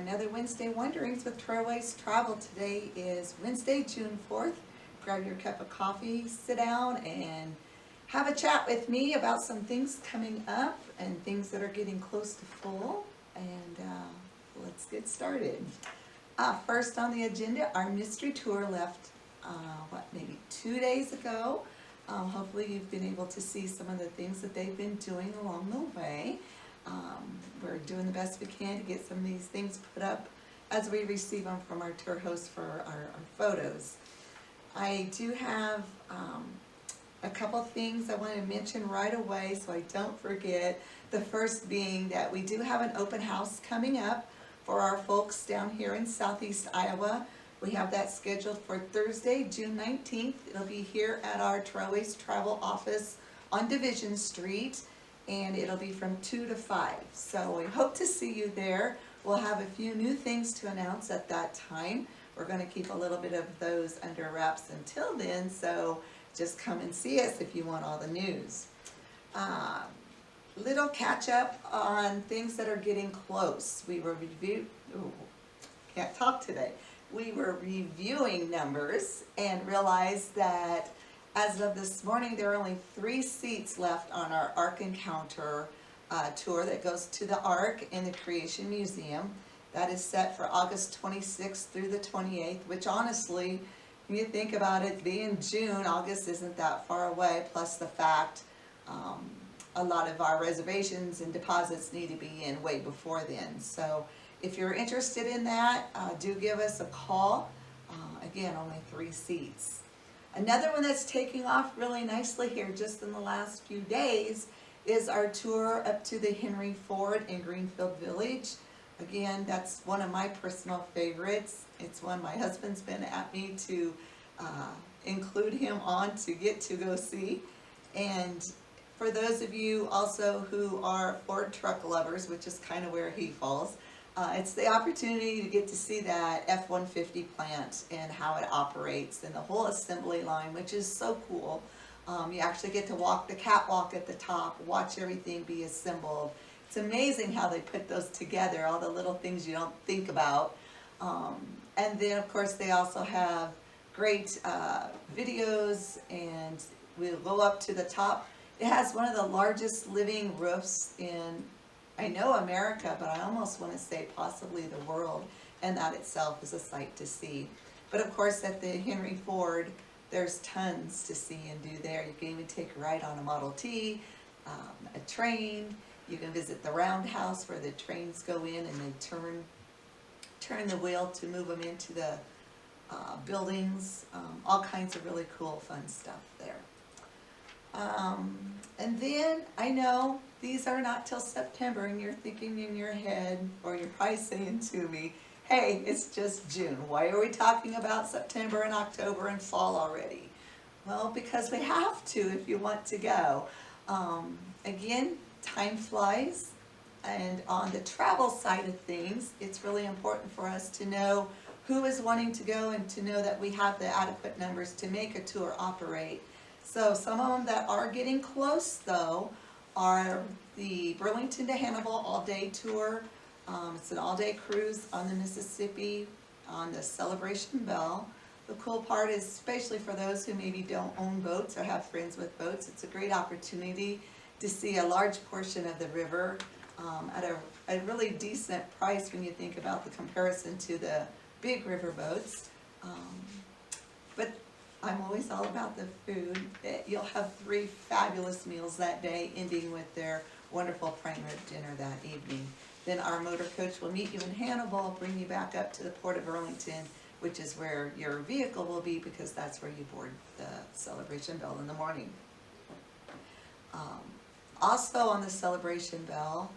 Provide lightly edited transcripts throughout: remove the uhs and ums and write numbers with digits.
another Wednesday Wanderings with Trailways Travel. Today is Wednesday, June 4th. Grab your cup of coffee, sit down, and have a chat with me about some things coming up and things that are getting close to full. And let's get started. First on the agenda, our mystery tour left, maybe 2 days ago. Hopefully you've been able to see some of the things that they've been doing along the way. We're doing the best we can to get some of these things put up as we receive them from our tour hosts for our photos. I do have a couple things I want to mention right away so I don't forget. The first being that we do have an open house coming up for our folks down here in Southeast Iowa. We have that scheduled for Thursday, June 19th. It'll be here at our Trailways Travel office on Division Street, and it'll be from 2 to 5. So we hope to see you there. We'll have a few new things to announce at that time. We're going to keep a little bit of those under wraps until then, so just come and see us if you want all the news. Little catch up on things that are getting close. We were reviewing numbers and realized that as of this morning, there are only 3 seats left on our Ark Encounter tour that goes to the Ark in the Creation Museum. That is set for August 26th through the 28th, which honestly, when you think about it, being June, August isn't that far away, plus the fact a lot of our reservations and deposits need to be in way before then. So if you're interested in that, do give us a call. Again, only 3 seats. Another one that's taking off really nicely here just in the last few days is our tour up to the Henry Ford in Greenfield Village. Again, that's one of my personal favorites. It's one my husband's been at me to include him on to get to go see. And for those of you also who are Ford truck lovers, which is kind of where he falls, it's the opportunity to get to see that F-150 plant and how it operates and the whole assembly line, which is so cool. You actually get to walk the catwalk at the top, watch everything be assembled. It's amazing how they put those together, all the little things you don't think about. And then, of course, they also have great videos, and we'll go up to the top. It has one of the largest living roofs in, I know, America, but I almost want to say possibly the world, and that itself is a sight to see. But of course, at the Henry Ford, there's tons to see and do there. You can even take a ride on a Model T, a train. You can visit the roundhouse where the trains go in and they turn the wheel to move them into the buildings. All kinds of really cool, fun stuff there. And then I know these are not till September, and you're thinking in your head, or you're probably saying to me, hey, it's just June. Why are we talking about September and October and fall already? Well, because we have to if you want to go. Again, time flies, and on the travel side of things, it's really important for us to know who is wanting to go and to know that we have the adequate numbers to make a tour operate. So some of them that are getting close, though, are the Burlington to Hannibal all-day tour. It's an all-day cruise on the Mississippi on the Celebration Bell. The cool part is, especially for those who maybe don't own boats or have friends with boats, it's a great opportunity to see a large portion of the river at a really decent price when you think about the comparison to the big river boats. But I'm always all about the food. You'll have 3 fabulous meals that day, ending with their wonderful prime rib dinner that evening. Then our motor coach will meet you in Hannibal, bring you back up to the Port of Burlington, which is where your vehicle will be, because that's where you board the Celebration Bell in the morning. Also on the Celebration Bell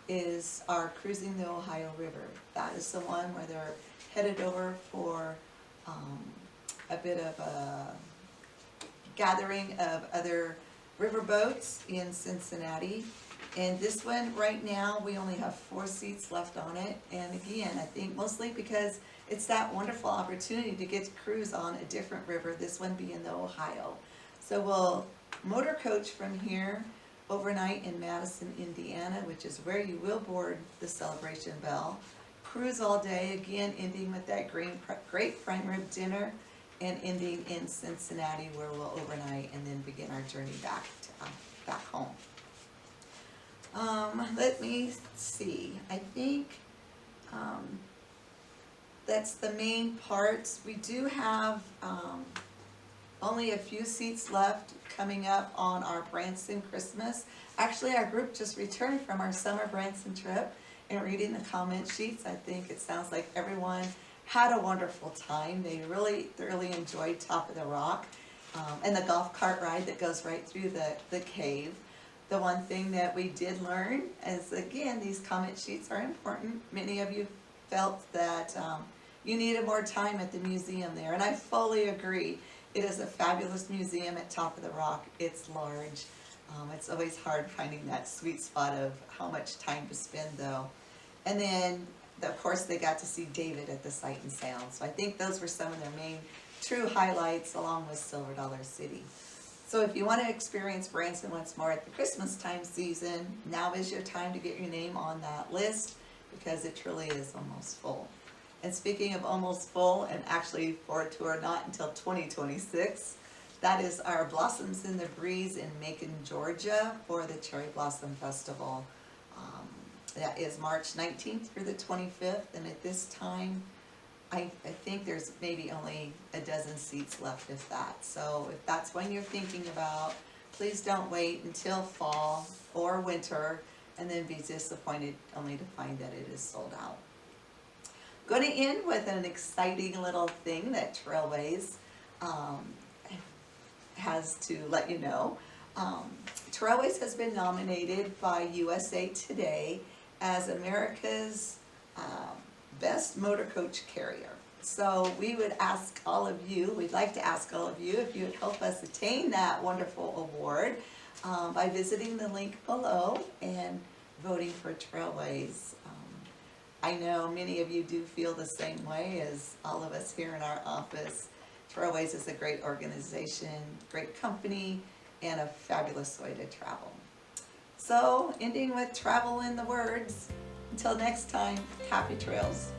is our Cruising the Ohio River. That is the one where they're headed over for a bit of a gathering of other river boats in Cincinnati. And this one right now, we only have 4 seats left on it. And again, I think mostly because it's that wonderful opportunity to get to cruise on a different river, this one being the Ohio. So we'll motor coach from here overnight in Madison, Indiana, which is where you will board the Celebration Bell. cruise all day, again, ending with that great prime rib dinner, and ending in Cincinnati, where we'll overnight and then begin our journey back home. Let me see. I think that's the main parts. We do have only a few seats left coming up on our Branson Christmas. Actually, our group just returned from our summer Branson trip, and reading the comment sheets, I think it sounds like everyone had a wonderful time. They really thoroughly enjoyed Top of the Rock and the golf cart ride that goes right through the cave. The one thing that we did learn is, again, these comment sheets are important. Many of you felt that you needed more time at the museum there, and I fully agree. It is a fabulous museum at Top of the Rock. It's large. It's always hard finding that sweet spot of how much time to spend, though. And then, of course, they got to see David at the Sight and Sound. So I think those were some of their main true highlights, along with Silver Dollar City. So if you want to experience Branson once more at the Christmas time season, now is your time to get your name on that list, because it truly is almost full. And speaking of almost full, and actually for a tour not until 2026, that is our Blossoms in the Breeze in Macon, Georgia, for the Cherry Blossom Festival. That is March 19th through the 25th, and at this time, I think there's maybe only a dozen seats left, if that. So if that's when you're thinking about, please don't wait until fall or winter and then be disappointed only to find that it is sold out. Going to end with an exciting little thing that Trailways has to let you know. Trailways has been nominated by USA Today as America's best motor coach carrier. So we would ask all of you, we'd like to ask all of you if you would help us attain that wonderful award by visiting the link below and voting for Trailways. I know many of you do feel the same way as all of us here in our office. Trailways is a great organization, great company, and a fabulous way to travel. So, ending with travel in the words. Until next time, happy trails.